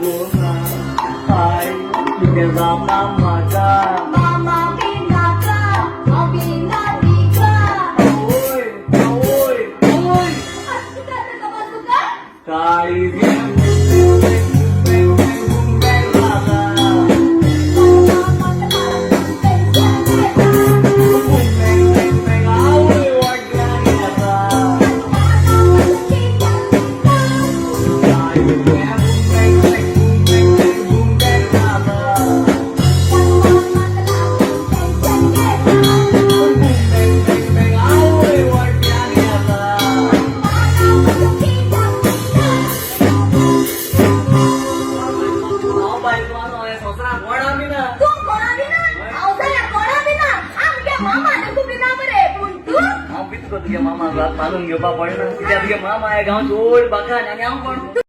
ना आई तुझे बाबा माझा मामा बिनाचा अभिनातीचा ओय ओय ओय तुका तुका काळी मामा घरात मानून घेवपा पडना कित्याक तुगे मामा आहे गांव चोड बाकान आनी हांव कोण